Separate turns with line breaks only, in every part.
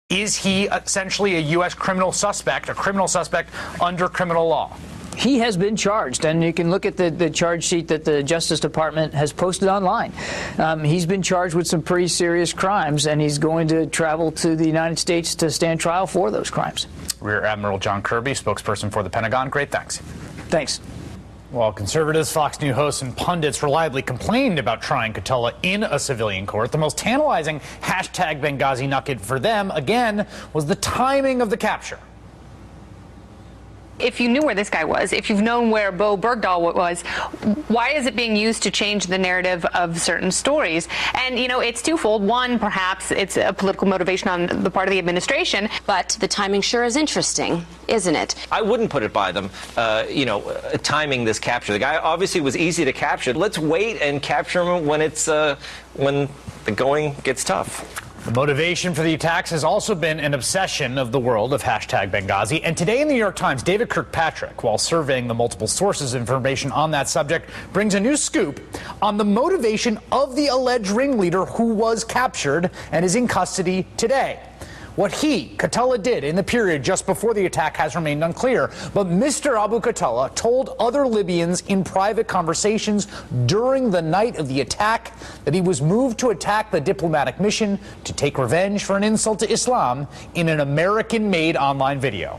Is he essentially a U.S. criminal suspect, a criminal suspect under criminal law?
He has been charged, and you can look at the charge sheet that the Justice Department has posted online. He's been charged with some pretty serious crimes, and he's going to travel to the United States to stand trial for those crimes.
Rear Admiral John Kirby, spokesperson for the Pentagon. Great, thanks.
Thanks.
Well, conservatives, Fox News hosts, and pundits reliably complained about trying Khattallah in a civilian court. The most tantalizing hashtag Benghazi nugget for them, again, was the timing of the capture.
If you knew where this guy was, if you've known where Bo Bergdahl was, why is it being used to change the narrative of certain stories? And, you know, it's twofold. One, perhaps it's a political motivation on the part of the administration.
But the timing sure is interesting, isn't it?
I wouldn't put it by them, timing this capture. The guy obviously was easy to capture. Let's wait and capture him when when the going gets tough.
The motivation for the attacks has also been an obsession of the world of hashtag Benghazi. And today in the New York Times, David Kirkpatrick, while surveying the multiple sources of information on that subject, brings a new scoop on the motivation of the alleged ringleader who was captured and is in custody today. What he, Khattallah, did in the period just before the attack has remained unclear, but Mr. Abu Khattallah told other Libyans in private conversations during the night of the attack that he was moved to attack the diplomatic mission to take revenge for an insult to Islam in an American-made online video.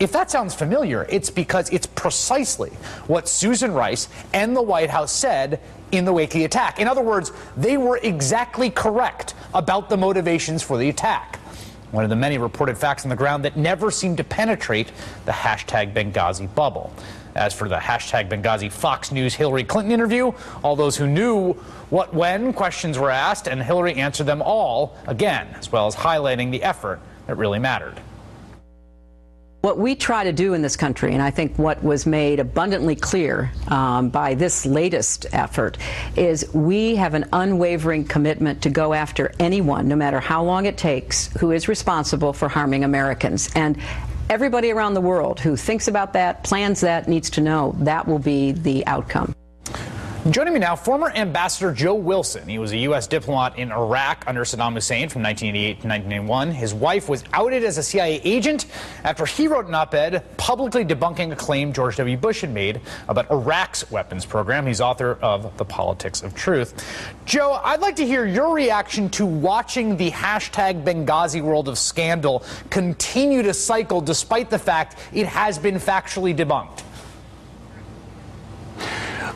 If that sounds familiar, it's because it's precisely what Susan Rice and the White House said in the wake of the attack. In other words, they were exactly correct about the motivations for the attack. One of the many reported facts on the ground that never seemed to penetrate the hashtag Benghazi bubble. As for the hashtag Benghazi Fox News Hillary Clinton interview, all those who knew what when questions were asked, and Hillary answered them all, again, as well as highlighting the effort that really mattered.
What we try to do in this country, and I think what was made abundantly clear by this latest effort, is we have an unwavering commitment to go after anyone, no matter how long it takes, who is responsible for harming Americans. And everybody around the world who thinks about that, plans that, needs to know that will be the outcome.
Joining me now, former Ambassador Joe Wilson. He was a U.S. diplomat in Iraq under Saddam Hussein from 1988 to 1991. His wife was outed as a CIA agent after he wrote an op-ed publicly debunking a claim George W. Bush had made about Iraq's weapons program. He's author of The Politics of Truth. Joe, I'd like to hear your reaction to watching the hashtag Benghazi world of scandal continue to cycle despite the fact it has been factually debunked.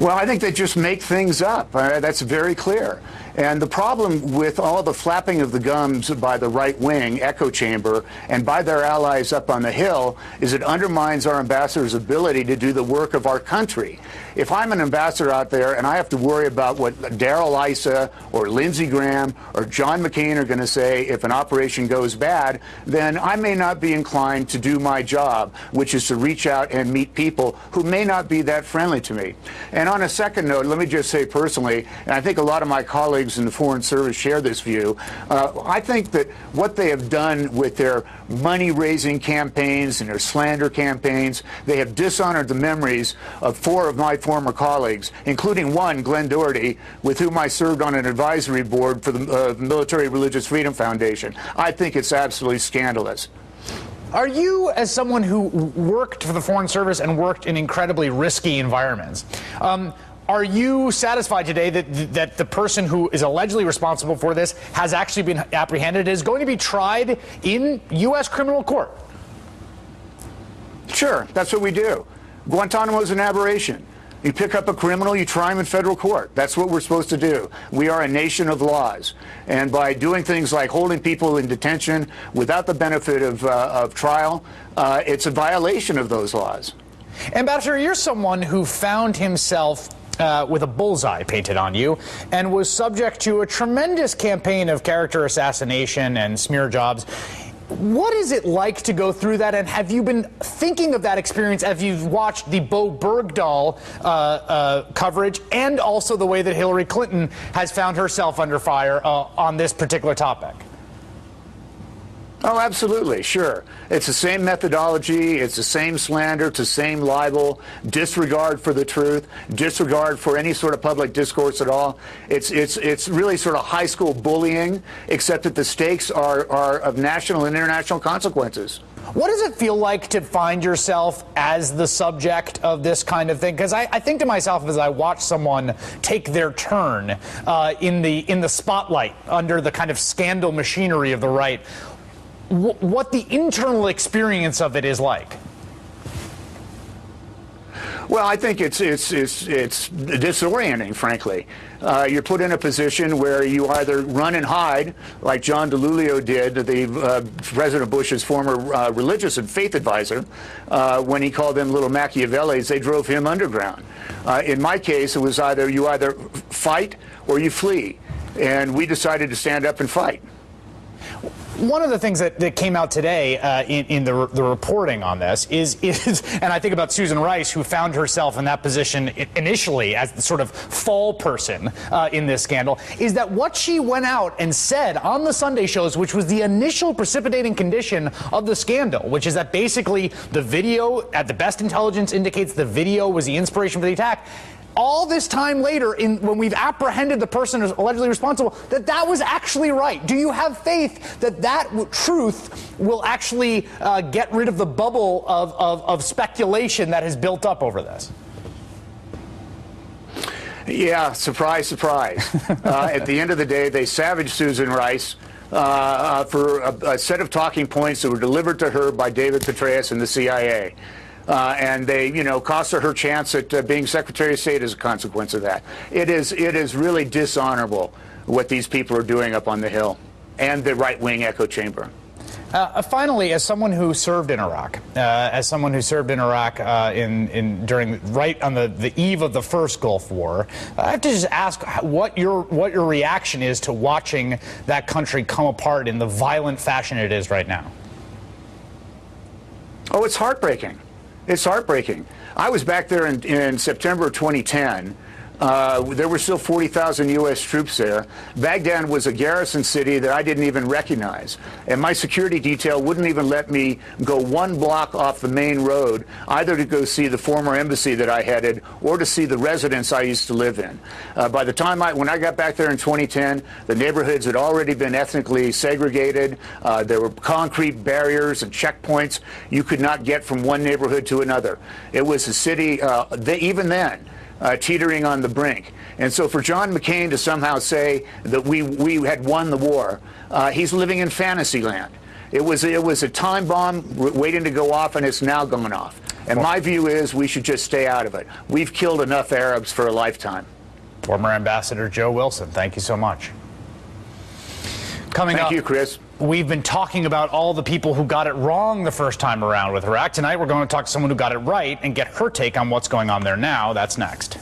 Well, I think they just make things up. That's very clear. And the problem with all the flapping of the gums by the right wing echo chamber and by their allies up on the Hill is it undermines our ambassador's ability to do the work of our country. If I'm an ambassador out there and I have to worry about what Darrell Issa or Lindsey Graham or John McCain are going to say if an operation goes bad, then I may not be inclined to do my job, which is to reach out and meet people who may not be that friendly to me. And on a second note, let me just say personally, and I think a lot of my colleagues in the Foreign Service share this view, I think that what they have done with their money-raising campaigns and their slander campaigns, they have dishonored the memories of 4 of my former colleagues, including one, Glenn Doherty, with whom I served on an advisory board for the Military Religious Freedom Foundation. I think it's absolutely scandalous.
Are you, as someone who worked for the Foreign Service and worked in incredibly risky environments, are you satisfied today that the person who is allegedly responsible for this has actually been apprehended, is going to be tried in U.S. criminal court?
Sure, that's what we do. Guantanamo is an aberration. You pick up a criminal, you try him in federal court. That's what we're supposed to do. We are a nation of laws. And by doing things like holding people in detention without the benefit of trial, it's a violation of those laws.
Ambassador, you're someone who found himself with a bullseye painted on you and was subject to a tremendous campaign of character assassination and smear jobs. What is it like to go through that, and have you been thinking of that experience as you've watched the Bo Bergdahl coverage and also the way that Hillary Clinton has found herself under fire on this particular topic?
Oh, absolutely, sure. It's the same methodology, it's the same slander, it's the same libel, disregard for the truth, disregard for any sort of public discourse at all. It's really sort of high school bullying, except that the stakes are of national and international consequences.
What does it feel like to find yourself as the subject of this kind of thing? Because I think to myself as I watch someone take their turn in the spotlight under the kind of scandal machinery of the right, what the internal experience of it is like.
Well, I think it's disorienting, frankly. You're put in a position where you either run and hide, like John DiIulio did, President Bush's former religious and faith advisor, when he called them little Machiavellis. They drove him underground. In my case, it was you either fight or you flee, and we decided to stand up and fight.
One of the things that came out today in the reporting on this is, and I think about Susan Rice, who found herself in that position initially as the sort of fall person in this scandal, is that what she went out and said on the Sunday shows, which was the initial precipitating condition of the scandal, which is that basically the video, at the best intelligence indicates the video was the inspiration for the attack. All this time later, when we've apprehended the person who's allegedly responsible, that was actually right. Do you have faith that truth will actually get rid of the bubble of speculation that has built up over this?
Yeah, surprise, surprise. At the end of the day, they savaged Susan Rice for a set of talking points that were delivered to her by David Petraeus and the CIA. And they, cost her chance at being Secretary of State as a consequence of that. It is really dishonorable what these people are doing up on the Hill and the right-wing echo chamber.
Finally, as someone who served in Iraq, during right on the eve of the first Gulf War, I have to just ask what your reaction is to watching that country come apart in the violent fashion it is right now.
Oh, it's heartbreaking. It's heartbreaking. I was back there in September 2010. There were still 40,000 U.S. troops there. Baghdad was a garrison city that I didn't even recognize. And my security detail wouldn't even let me go one block off the main road, either to go see the former embassy that I headed or to see the residence I used to live in. By the time when I got back there in 2010, the neighborhoods had already been ethnically segregated. There were concrete barriers and checkpoints you could not get from one neighborhood to another. It was a city, even then, teetering on the brink. And so for John McCain to somehow say that we had won the war, he's living in fantasy land. It was a time bomb waiting to go off, and it's now going off. And my view is we should just stay out of it. We've killed enough Arabs for a lifetime.
Former Ambassador Joe Wilson, thank you so much. Coming up,
thank you, Chris.
We've been talking about all the people who got it wrong the first time around with Iraq. Tonight, we're going to talk to someone who got it right and get her take on what's going on there now. That's next.